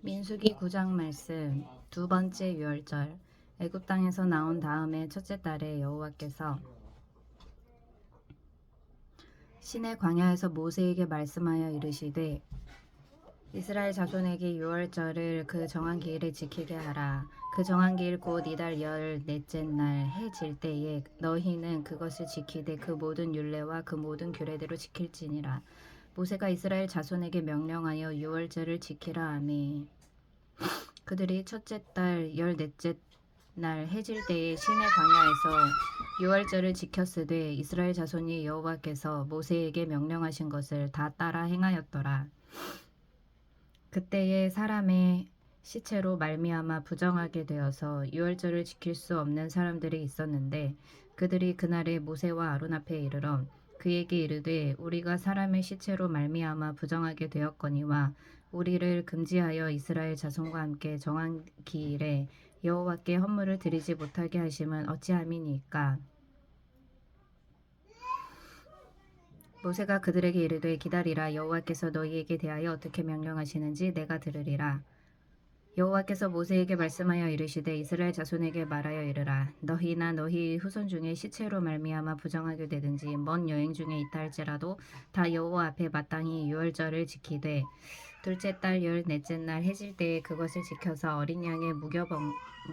민수기 9장 말씀. 두 번째 유월절. 애굽 땅에서 나온 다음에 첫째 달에 여호와께서 시내 광야에서 모세에게 말씀하여 이르시되 이스라엘 자손에게 유월절을 그 정한 기일에 지키게 하라. 그 정한 기일 곧 이달 14째 날 해 질 때에 너희는 그것을 지키되 그 모든 율례와 그 모든 규례대로 지킬지니라. 모세가 이스라엘 자손에게 명령하여 유월절을 지키라 하매 그들이 첫째 달 14째 날 해질 때에 시내 광야에서 유월절을 지켰으되 이스라엘 자손이 여호와께서 모세에게 명령하신 것을 다 따라 행하였더라. 그때에 사람의 시체로 말미암아 부정하게 되어서 유월절을 지킬 수 없는 사람들이 있었는데 그들이 그날에 모세와 아론 앞에 이르러 그에게 이르되 우리가 사람의 시체로 말미암아 부정하게 되었거니와 우리를 금지하여 이스라엘 자손과 함께 정한 기일에 여호와께 헌물을 드리지 못하게 하심은 어찌함이니까. 모세가 그들에게 이르되 기다리라. 여호와께서 너희에게 대하여 어떻게 명령하시는지 내가 들으리라. 여호와께서 모세에게 말씀하여 이르시되 이스라엘 자손에게 말하여 이르라. 너희나 너희 후손 중에 시체로 말미암아 부정하게 되든지 먼 여행 중에 있다 할지라도 다 여호와 앞에 마땅히 유월절을 지키되 둘째 달 14째 날 해질 때에 그것을 지켜서 어린 양의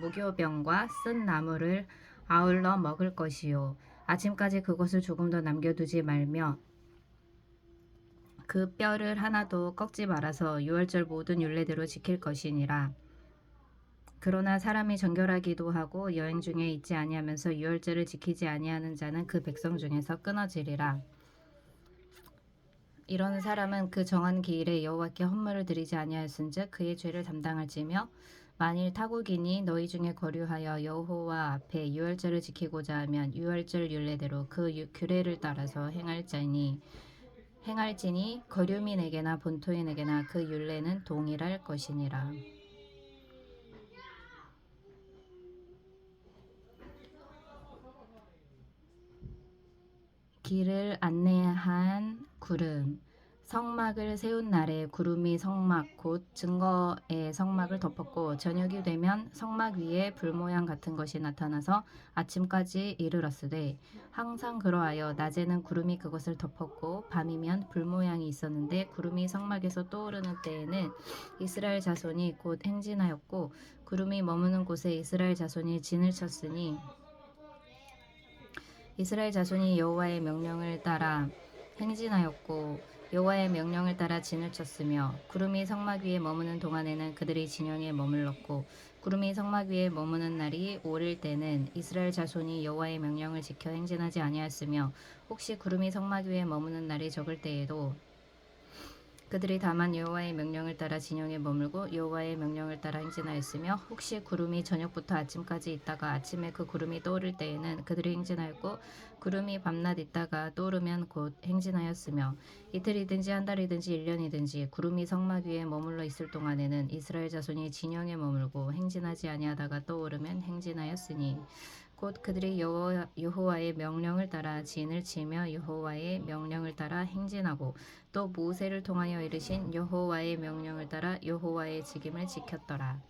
무교병과 쓴 나물을 아울러 먹을 것이요 아침까지 그것을 조금도 남겨두지 말며 그 뼈를 하나도 꺾지 말아서 유월절 모든 율례대로 지킬 것이니라. 그러나 사람이 정결하기도 하고 여행 중에 있지 아니하면서 유월절을 지키지 아니하는 자는 그 백성 중에서 끊어지리라. 이런 사람은 그 정한 기일에 여호와께 헌물을 드리지 아니하였은즉 그의 죄를 담당할지며 만일 타국인이 너희 중에 거류하여 여호와 앞에 유월절을 지키고자 하면 유월절 율례대로 그 규례를 따라서 행할지니 거류민에게나 본토인에게나 그 율례는 동일할 것이니라. 길을 안내한 구름. 성막을 세운 날에 구름이 성막 곧 증거의 성막을 덮었고 저녁이 되면 성막 위에 불 모양 같은 것이 나타나서 아침까지 이르렀으되 항상 그러하여 낮에는 구름이 그것을 덮었고 밤이면 불 모양이 있었는데 구름이 성막에서 떠오르는 때에는 이스라엘 자손이 곧 행진하였고 구름이 머무는 곳에 이스라엘 자손이 진을 쳤으니 이스라엘 자손이 여호와의 명령을 따라 행진하였고 여호와의 명령을 따라 진을 쳤으며 구름이 성막 위에 머무는 동안에는 그들이 진영에 머물렀고 구름이 성막 위에 머무는 날이 오를 때는 이스라엘 자손이 여호와의 명령을 지켜 행진하지 아니하였으며 혹시 구름이 성막 위에 머무는 날이 적을 때에도 그들이 다만 여호와의 명령을 따라 진영에 머물고 여호와의 명령을 따라 행진하였으며 혹시 구름이 저녁부터 아침까지 있다가 아침에 그 구름이 떠오를 때에는 그들이 행진하였고 구름이 밤낮 있다가 떠오르면 곧 행진하였으며 이틀이든지 한 달이든지 1년이든지 구름이 성막 위에 머물러 있을 동안에는 이스라엘 자손이 진영에 머물고 행진하지 아니하다가 떠오르면 행진하였으니 곧 그들이 여호와의 명령을 따라 진을 치며 여호와의 명령을 따라 행진하고 또 모세를 통하여 이르신 여호와의 명령을 따라 여호와의 직임을 지켰더라.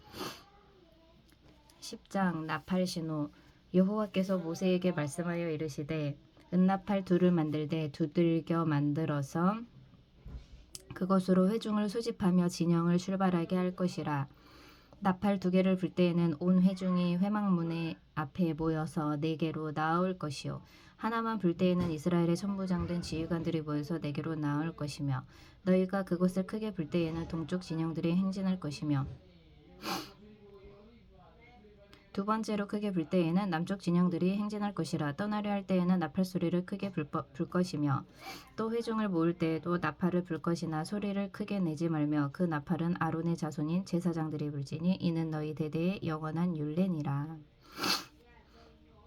10장 나팔신호. 여호와께서 모세에게 말씀하여 이르시되 은나팔 둘을 만들되 두들겨 만들어서 그것으로 회중을 소집하며 진영을 출발하게 할 것이라. 나팔 2개를 불 때에는 온 회중이 회막문에 앞에 모여서 4개로 나아올 것이요 하나만 불 때에는 이스라엘의 천부장된 지휘관들이 모여서 4개로 나아올 것이며 너희가 그것을 크게 불 때에는 동쪽 진영들이 행진할 것이며 두 번째로 크게 불 때에는 남쪽 진영들이 행진할 것이라. 떠나려 할 때에는 나팔 소리를 크게 불 것이며 또 회중을 모을 때에도 나팔을 불 것이나 소리를 크게 내지 말며 그 나팔은 아론의 자손인 제사장들이 불지니 이는 너희 대대의 영원한 율례니라.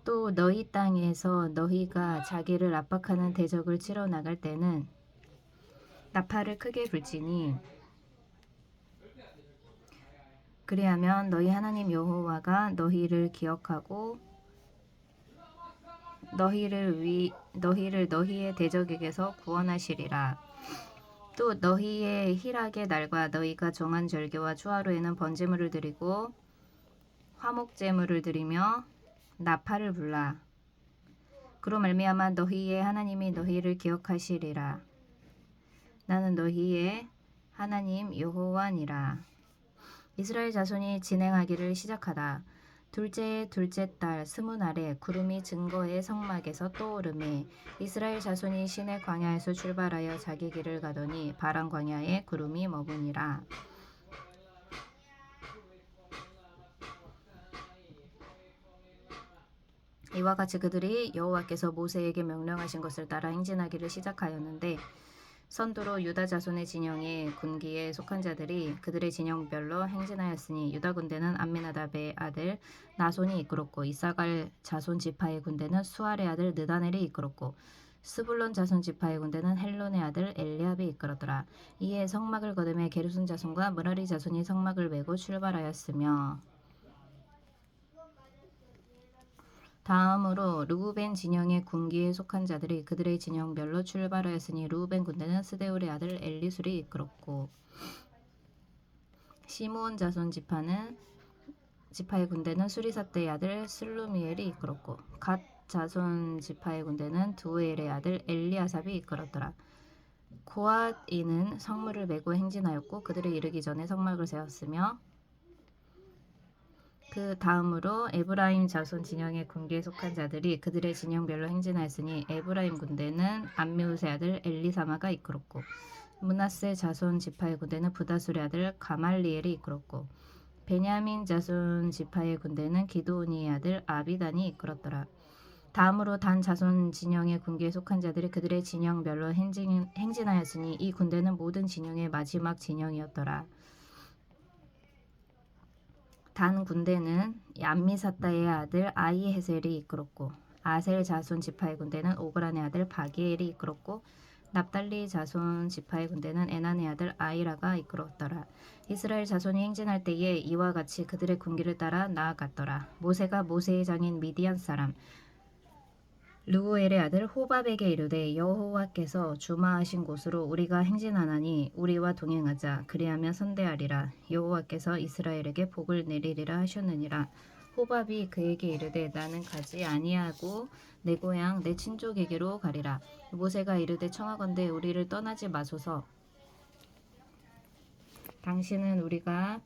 또 너희 땅에서 너희가 자기를 압박하는 대적을 치러 나갈 때는 나팔을 크게 불지니 그리하면 너희 하나님 여호와가 너희를 기억하고 너희를 너희의 대적에게서 구원하시리라. 또 너희의 희락의 날과 너희가 정한 절기와 추하루에는 번제물을 드리고 화목제물을 드리며 나팔을 불라. 그로 말미암아 너희의 하나님이 너희를 기억하시리라. 나는 너희의 하나님 여호와니라. 이스라엘 자손이 진행하기를 시작하다. 둘째 달 20날에 구름이 증거의 성막에서 떠오르매 이스라엘 자손이 시내 광야에서 출발하여 자기 길을 가더니 바란 광야에 구름이 머무니라. 이와 같이 그들이 여호와께서 모세에게 명령하신 것을 따라 행진하기를 시작하였는데 선두로 유다 자손의 진영의 군기에 속한 자들이 그들의 진영별로 행진하였으니 유다 군대는 암미나답의 아들 나손이 이끌었고 이사갈 자손 지파의 군대는 수알의 아들 느다넬이 이끌었고 스불론 자손 지파의 군대는 헬론의 아들 엘리압이 이끌었더라. 이에 성막을 거두매 게르손 자손과 므라리 자손이 성막을 메고 출발하였으며 다음으로 르우벤 진영의 군기에 속한 자들이 그들의 진영별로 출발하였으니 르우벤 군대는 스데울의 아들 엘리술이 이끌었고 시므온 자손 지파의 군대는 수리사떼의 아들 슬루미엘이 이끌었고 갓 자손 지파의 군대는 두엘의 아들 엘리아삽이 이끌었더라. 고앗인은 성물을 메고 행진하였고 그들이 이르기 전에 성막을 세웠으며 그 다음으로 에브라임 자손 진영의 군기에 속한 자들이 그들의 진영별로 행진하였으니 에브라임 군대는 암미우스의 아들 엘리사마가 이끌었고 므낫세 자손 지파의 군대는 부다술의 아들 가말리엘이 이끌었고 베냐민 자손 지파의 군대는 기드오니의 아들 아비단이 이끌었더라. 다음으로 단 자손 진영의 군기에 속한 자들이 그들의 진영별로 행진하였으니 이 군대는 모든 진영의 마지막 진영이었더라. 단 군대는 얌미사따의 아들 아이헤셀이 이끌었고 아셀 자손 지파의 군대는 오그란의 아들 바기엘이 이끌었고 납달리 자손 지파의 군대는 에난의 아들 아이라가 이끌었더라. 이스라엘 자손이 행진할 때에 이와 같이 그들의 군기를 따라 나아갔더라. 모세가 모세의 장인 미디안 사람 르우엘의 아들 호밥에게 이르되 여호와께서 주마하신 곳으로 우리가 행진하나니 우리와 동행하자. 그리하면 선대하리라. 여호와께서 이스라엘에게 복을 내리리라 하셨느니라. 호밥이 그에게 이르되 나는 가지 아니하고 내 고향 내 친족에게로 가리라. 모세가 이르되 청하건대 우리를 떠나지 마소서. 당신은 우리가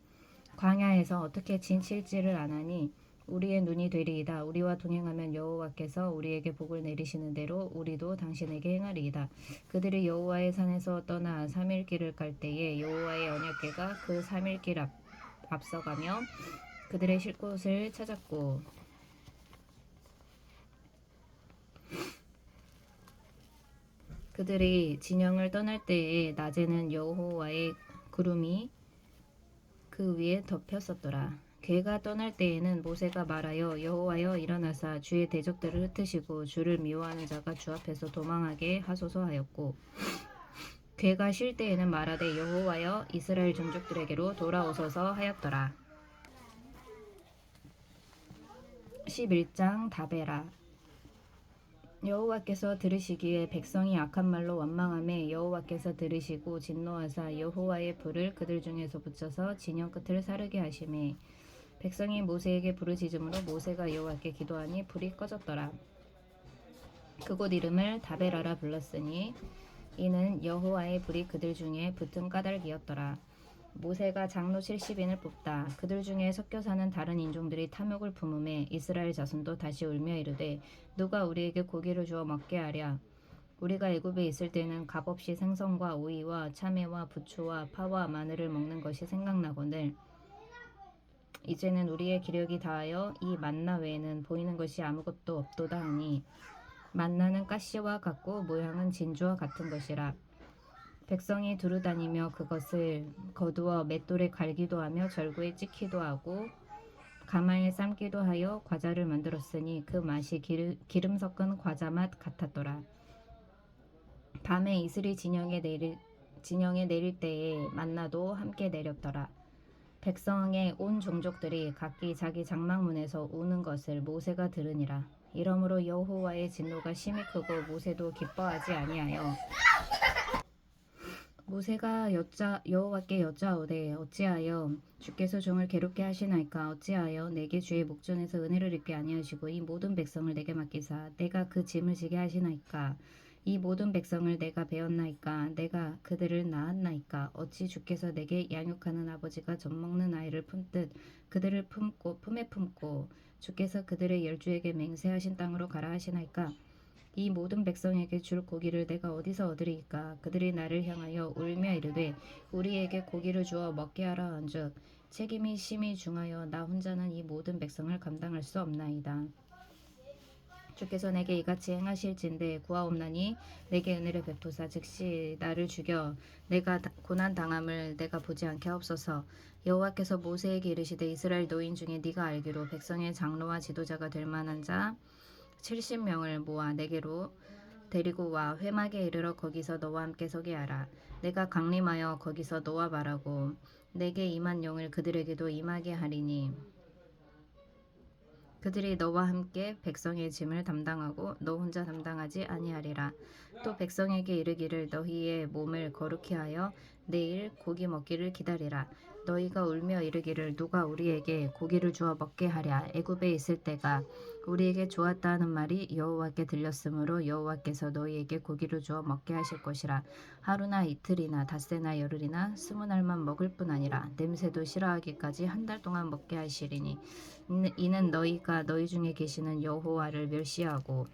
광야에서 어떻게 진칠지를 아나니 우리의 눈이 되리이다. 우리와 동행하면 여호와께서 우리에게 복을 내리시는 대로 우리도 당신에게 행하리이다. 그들이 여호와의 산에서 떠나 3일 길을 갈 때에 여호와의 언약궤가 그 3일 길 앞서가며 그들의 쉴 곳을 찾았고 그들이 진영을 떠날 때에 낮에는 여호와의 구름이 그 위에 덮였었더라. 괴가 떠날 때에는 모세가 말하여 여호와여 일어나사 주의 대적들을 흩으시고 주를 미워하는 자가 주 앞에서 도망하게 하소서 하였고 괴가 쉴 때에는 말하되 여호와여 이스라엘 종족들에게로 돌아오소서 하였더라. 11장 다베라. 여호와께서 들으시기에 백성이 악한 말로 원망하매 여호와께서 들으시고 진노하사 여호와의 불을 그들 중에서 붙여서 진영 끝을 사르게 하시매 백성이 모세에게 부르짖음으로 모세가 여호와께 기도하니 불이 꺼졌더라. 그곳 이름을 다베라라 불렀으니 이는 여호와의 불이 그들 중에 붙은 까닭이었더라. 모세가 장로 70인을 뽑다. 그들 중에 섞여 사는 다른 인종들이 탐욕을 품음에 이스라엘 자손도 다시 울며 이르되 누가 우리에게 고기를 주어 먹게 하랴. 우리가 애굽에 있을 때는 값없이 생선과 오이와 참외와 부추와 파와 마늘을 먹는 것이 생각나거늘 이제는 우리의 기력이 다하여 이 만나 외에는 보이는 것이 아무것도 없도다 하니 만나는 가시와 같고 모양은 진주와 같은 것이라. 백성이 두루다니며 그것을 거두어 맷돌에 갈기도 하며 절구에 찍기도 하고 가마에 삶기도 하여 과자를 만들었으니 그 맛이 기름 섞은 과자 맛 같았더라. 밤에 이슬이 진영에 내릴 때에 만나도 함께 내렸더라. 백성의 온 종족들이 각기 자기 장막문에서 우는 것을 모세가 들으니라. 이러므로 여호와의 진노가 심히 크고 모세도 기뻐하지 아니하여 모세가 여호와께 여짜오되 어찌하여 주께서 종을 괴롭게 하시나이까 어찌하여 내게 주의 목전에서 은혜를 입게 아니하시고 이 모든 백성을 내게 맡기사 내가 그 짐을 지게 하시나이까 이 모든 백성을 내가 배웠나이까 내가 그들을 낳았나이까 어찌 주께서 내게 양육하는 아버지가 젖먹는 아이를 품듯 그들을 품에 품고 주께서 그들의 열주에게 맹세하신 땅으로 가라 하시나이까 이 모든 백성에게 줄 고기를 내가 어디서 얻으리이까 그들이 나를 향하여 울며 이르되 우리에게 고기를 주어 먹게 하라 한즉 책임이 심히 중하여 나 혼자는 이 모든 백성을 감당할 수 없나이다. 주께서 내게 이같이 행하실진대 구하옵나니 내게 은혜를 베푸사 즉시 나를 죽여 내가 고난 당함을 내가 보지 않게 하옵소서. 여호와께서 모세에게 이르시되 이스라엘 노인 중에 네가 알기로 백성의 장로와 지도자가 될 만한 자 70명을 모아 내게로 데리고 와 회막에 이르러 거기서 너와 함께 서게 하라. 내가 강림하여 거기서 너와 말하고 내게 임한 영을 그들에게도 임하게 하리니 그들이 너와 함께 백성의 짐을 담당하고 너 혼자 담당하지 아니하리라. 또 백성에게 이르기를 너희의 몸을 거룩히 하여 내일 고기 먹기를 기다리라. 너희가 울며 이르기를 누가 우리에게 고기를 주어 먹게 하랴. 애굽에 있을 때가 우리에게 좋았다 하는 말이 여호와께 들렸으므로 여호와께서 너희에게 고기를 주어 먹게 하실 것이라. 하루나 이틀이나 닷새나 열흘이나 20날만 먹을 뿐 아니라 냄새도 싫어하기까지 한 달 동안 먹게 하시리니 이는 너희가 너희 중에 계시는 여호와를 멸시하고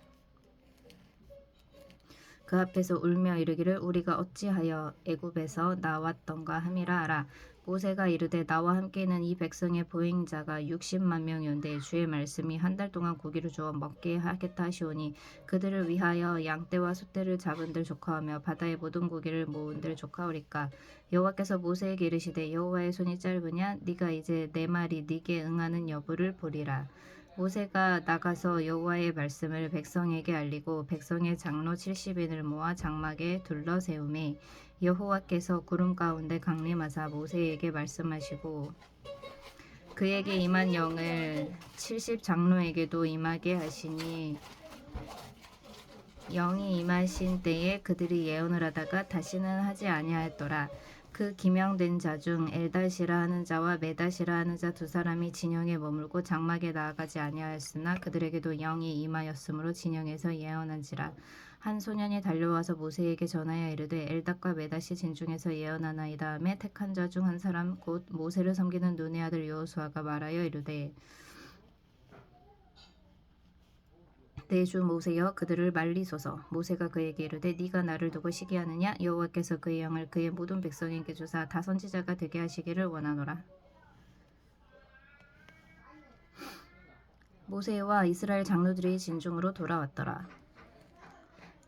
그 앞에서 울며 이르기를 우리가 어찌하여 애굽에서 나왔던가 함이라 하라. 모세가 이르되 나와 함께는 이 백성의 보행자가 60만 명이온데 주의 말씀이 한 달 동안 고기를 주어 먹게 하겠다 하시오니 그들을 위하여 양떼와 소떼를 잡은들 조카하며 바다의 모든 고기를 모은들 조카오리까. 여호와께서 모세에게 이르시되 여호와의 손이 짧으냐 네가 이제 내 말이 네게 응하는 여부를 보리라. 모세가 나가서 여호와의 말씀을 백성에게 알리고 백성의 장로 70인을 모아 장막에 둘러 세우매 여호와께서 구름 가운데 강림하사 모세에게 말씀하시고 그에게 임한 영을 70 장로에게도 임하게 하시니 영이 임하신 때에 그들이 예언을 하다가 다시는 하지 아니하였더라. 그 기명된 자 중 엘닷이라 하는 자와 메닷이라 하는 자 두 사람이 진영에 머물고 장막에 나아가지 아니하였으나 그들에게도 영이 임하였으므로 진영에서 예언한지라. 한 소년이 달려와서 모세에게 전하여 이르되 엘닷과 메닷이 진중에서 예언하나이다 하매 택한 자 중 한 사람 곧 모세를 섬기는 눈의 아들 여호수아가 말하여 이르되 내 주 모세여 그들을 말리소서. 모세가 그에게 이르되 네가 나를 두고 시기하느냐 여호와께서 그의 영을 그의 모든 백성에게 주사 다 선지자가 되게 하시기를 원하노라. 모세와 이스라엘 장로들이 진중으로 돌아왔더라.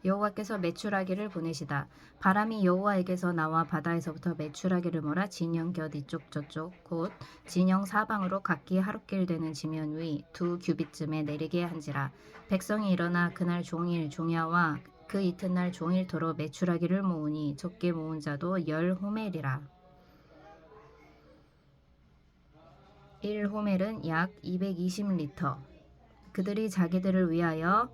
여호와께서 메추라기를 보내시다. 바람이 여호와에게서 나와 바다에서부터 메추라기를 몰아 진영 곁 이쪽 저쪽 곧 진영 사방으로 각기 하룻길 되는 지면 위 2규빗쯤에 내리게 한지라. 백성이 일어나 그날 종일 종야와 그 이튿날 종일토록 메추라기를 모으니 적게 모은 자도 10호멜이라. 1호멜은 약 220리터. 그들이 자기들을 위하여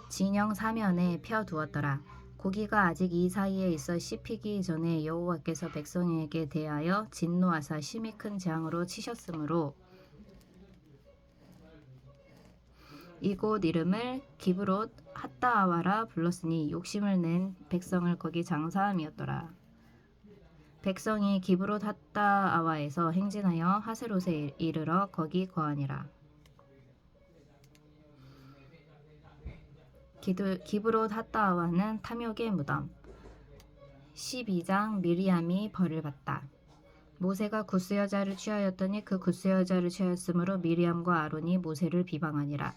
진영 사면에 펴 두었더라. 고기가 아직 이 사이에 있어 씹히기 전에 여호와께서 백성에게 대하여 진노하사 심히 큰 재앙으로 치셨으므로 이곳 이름을 기브롯 핫다아와라 불렀으니 욕심을 낸 백성을 거기 장사함이었더라. 백성이 기브롯 핫다아와에서 행진하여 하세롯에 이르러 거기 거하니라. 기브롯 핫다아와는 탐욕의 무덤. 12장 미리암이 벌을 받다. 모세가 구스 여자를 취하였더니 그 구스 여자를 취하였으므로 미리암과 아론이 모세를 비방하니라.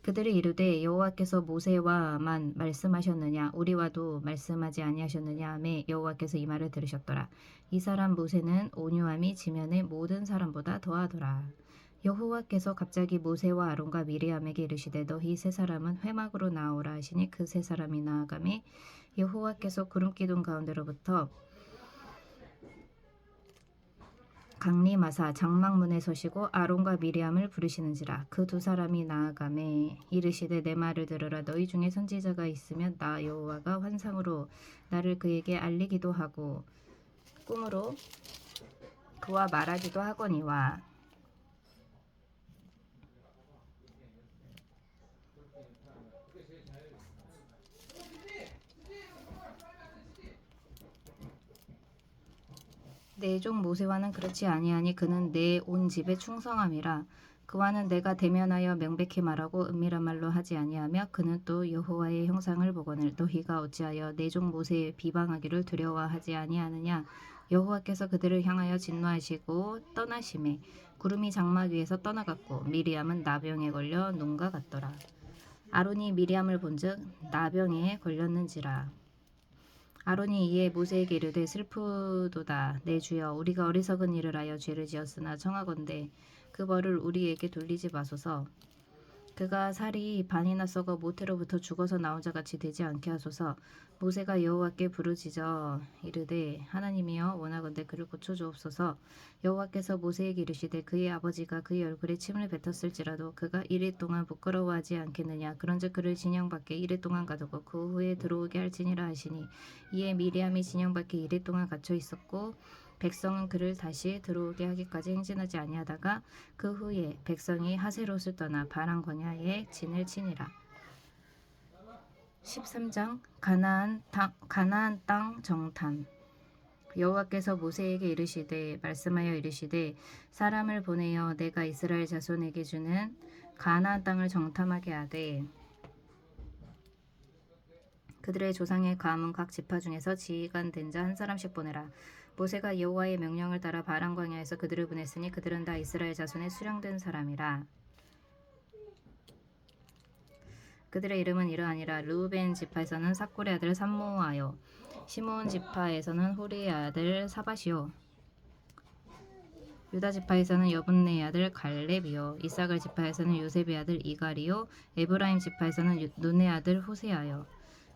그들이 이르되 여호와께서 모세와만 말씀하셨느냐 우리와도 말씀하지 아니하셨느냐 하매 여호와께서 이 말을 들으셨더라. 이 사람 모세는 온유함이 지면의 모든 사람보다 더하더라. 여호와께서 갑자기 모세와 아론과 미리암에게 이르시되 너희 세 사람은 회막으로 나아오라 하시니 그 세 사람이 나아가매 여호와께서 구름 기둥 가운데로부터 강림하사 장막문에 서시고 아론과 미리암을 부르시는지라. 그 두 사람이 나아가매 이르시되 내 말을 들으라. 너희 중에 선지자가 있으면 나 여호와가 환상으로 나를 그에게 알리기도 하고 꿈으로 그와 말하기도 하거니와 내 종 모세와는 그렇지 아니하니 그는 내 온 집에 충성함이라. 그와는 내가 대면하여 명백히 말하고 은밀한 말로 하지 아니하며 그는 또 여호와의 형상을 보거늘 너희가 어찌하여 내 종 모세의 비방하기를 두려워하지 아니하느냐. 여호와께서 그들을 향하여 진노하시고 떠나심에 구름이 장막 위에서 떠나갔고 미리암은 나병에 걸려 눈과 같더라. 아론이 미리암을 본즉 나병에 걸렸는지라. 아론이 이에 모세에게 이르되 슬프도다 내 주여 우리가 어리석은 일을 하여 죄를 지었으나 청하건대 그 벌을 우리에게 돌리지 마소서. 그가 살이 반이나 썩어 모태로부터 죽어서 나온 자 같이 되지 않게 하소서. 모세가 여호와께 부르짖어 이르되 하나님이여 원하건대 그를 고쳐 주옵소서. 여호와께서 모세에게 이르시되 그의 아버지가 그의 얼굴에 침을 뱉었을지라도 그가 이레 동안 부끄러워하지 않겠느냐. 그런즉 그를 진영 밖에 이레 동안 가두고 그 후에 들어오게 할지니라 하시니 이에 미리암이 진영 밖에 이레 동안 갇혀 있었고 백성은 그를 다시 들어오게 하기까지 행진하지 아니하다가 그 후에 백성이 하세롯을 떠나 바란 광야에 진을 치니라. 13장 가나안 땅 정탐. 여호와께서 모세에게 이르시되 말씀하여 이르시되 사람을 보내어 내가 이스라엘 자손에게 주는 가나안 땅을 정탐하게 하되 그들의 조상의 가문 각 지파 중에서 지휘관 된 자 한 사람씩 보내라. 모세가 여호와의 명령을 따라 바란 광야에서 그들을 보냈으니 그들은 다 이스라엘 자손의 수령된 사람이라. 그들의 이름은 이러하니라. 르우벤 지파에서는 삭골의 아들 삼모아요. 시므온 지파에서는 호리의 아들 사밧이요. 유다 지파에서는 여분네의 아들 갈렙이요. 이사갈 지파에서는 요셉의 아들 이갈이요. 에브라임 지파에서는 눈의 아들 호세아요.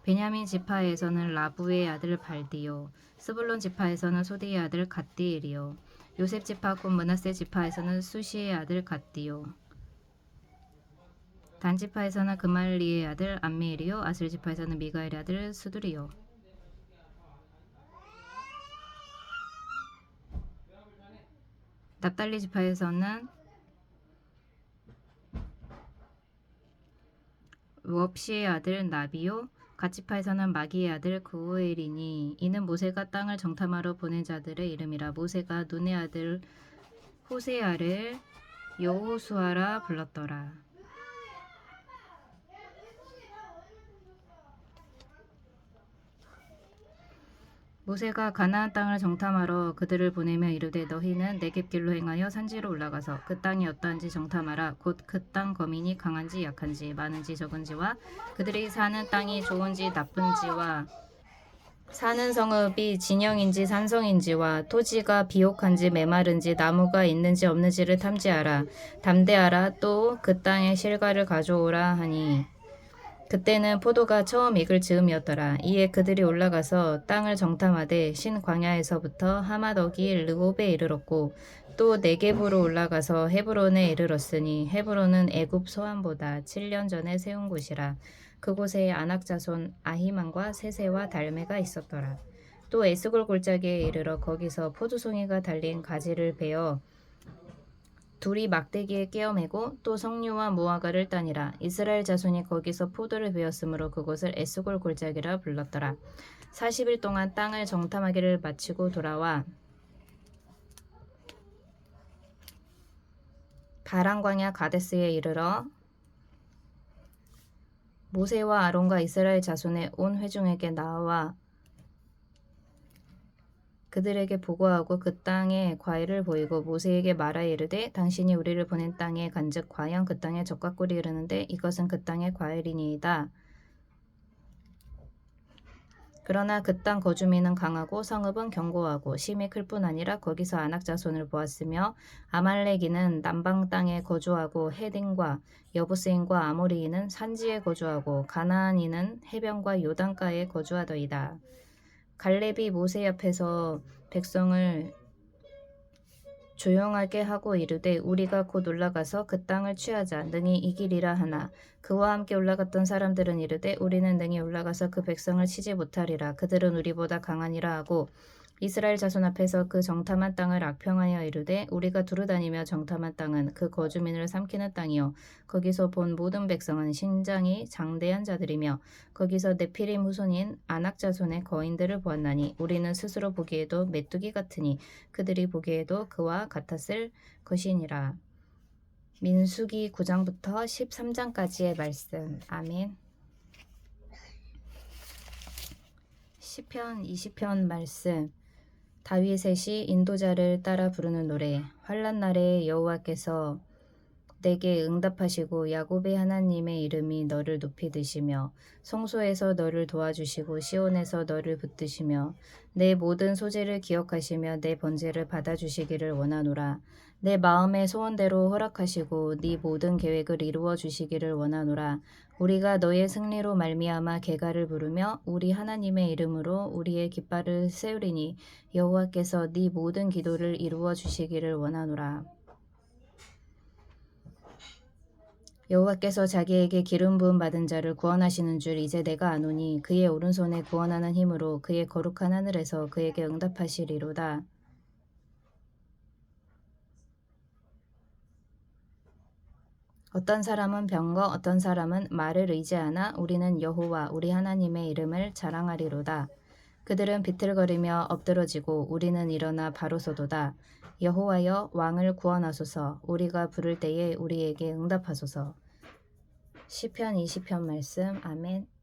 베냐민 지파에서는 라부의 아들 발디요. 스불론 지파에서는 소디의 아들 갓디엘이요. 요셉 지파 곧 므낫세 지파에서는 수시의 아들 갓디요. 단 지파에서는 그말리의 아들 암미엘이요. 아셀 지파에서는 미가엘의 아들 스두리요. 납달리 지파에서는 웁시의 아들 나비요. 갓 지파에서는 마기의 아들 그우엘이니 이는 모세가 땅을 정탐하러 보낸 자들의 이름이라. 모세가 눈의 아들 호세아를 여호수아라 불렀더라. 모세가 가나안 땅을 정탐하러 그들을 보내며 이르되 너희는 네겝길로 행하여 산지로 올라가서 그 땅이 어떠한지 정탐하라. 곧 그 땅 거민이 강한지 약한지 많은지 적은지와 그들이 사는 땅이 좋은지 나쁜지와 사는 성읍이 진영인지 산성인지와 토지가 비옥한지 메마른지 나무가 있는지 없는지를 탐지하라. 담대하라. 또 그 땅의 실과를 가져오라 하니 그때는 포도가 처음 익을 즈음이었더라. 이에 그들이 올라가서 땅을 정탐하되 신 광야에서부터 하맛어기 르홉에 이르렀고 또 네겝으로 올라가서 헤브론에 이르렀으니 헤브론은 애굽 소안보다 7년 전에 세운 곳이라. 그곳에 아낙 자손 아히만과 세세와 달메가 있었더라. 또 에스골 골짜기에 이르러 거기서 포도송이가 달린 가지를 베어 둘이 막대기에 깨어매고 또 석류와 무화과를 따니라. 이스라엘 자손이 거기서 포도를 베었으므로 그곳을 에스골 골짜기라 불렀더라. 40일 동안 땅을 정탐하기를 마치고 돌아와 바란 광야 가데스에 이르러 모세와 아론과 이스라엘 자손의 온 회중에게 나와 그들에게 보고하고 그 땅의 과일을 보이고 모세에게 말하여 이르되 당신이 우리를 보낸 땅에 간즉 과연 그 땅에 젖과 꿀이 흐르는데 이것은 그 땅의 과일이니이다. 그러나 그 땅 거주민은 강하고 성읍은 견고하고 심히 클 뿐 아니라 거기서 아낙 자손을 보았으며 아말렉인은 남방 땅에 거주하고 헤딘과 여부스인과 아모리인은 산지에 거주하고 가나안인은 해변과 요단가에 거주하더이다. 갈렙이 모세 앞에서 백성을 조용하게 하고 이르되 우리가 곧 올라가서 그 땅을 취하자 능히 이기리라 하나 그와 함께 올라갔던 사람들은 이르되 우리는 능히 올라가서 그 백성을 치지 못하리라. 그들은 우리보다 강하니라 하고 이스라엘 자손 앞에서 그 정탐한 땅을 악평하여 이르되 우리가 두루다니며 정탐한 땅은 그 거주민을 삼키는 땅이요 거기서 본 모든 백성은 신장이 장대한 자들이며 거기서 네피림 후손인 아낙 자손의 거인들을 보았나니 우리는 스스로 보기에도 메뚜기 같으니 그들이 보기에도 그와 같았을 것이니라. 민수기 9장부터 13장까지의 말씀. 아멘. 시편 20편 말씀. 다윗의 시 인도자를 따라 부르는 노래. 환난 날에 여호와께서 내게 응답하시고 야곱의 하나님의 이름이 너를 높이 드시며 성소에서 너를 도와주시고 시온에서 너를 붙드시며 내 모든 소재를 기억하시며 내 번제를 받아주시기를 원하노라. 내 마음의 소원대로 허락하시고 네 모든 계획을 이루어 주시기를 원하노라. 우리가 너의 승리로 말미암아 개가를 부르며 우리 하나님의 이름으로 우리의 깃발을 세우리니 여호와께서 네 모든 기도를 이루어 주시기를 원하노라. 여호와께서 자기에게 기름 부음 받은 자를 구원하시는 줄 이제 내가 아노니 그의 오른손에 구원하는 힘으로 그의 거룩한 하늘에서 그에게 응답하시리로다. 어떤 사람은 병거 어떤 사람은 말을 의지하나 우리는 여호와 우리 하나님의 이름을 자랑하리로다. 그들은 비틀거리며 엎드러지고 우리는 일어나 바로 서도다. 여호와여 왕을 구원하소서. 우리가 부를 때에 우리에게 응답하소서. 시편 20편 말씀. 아멘.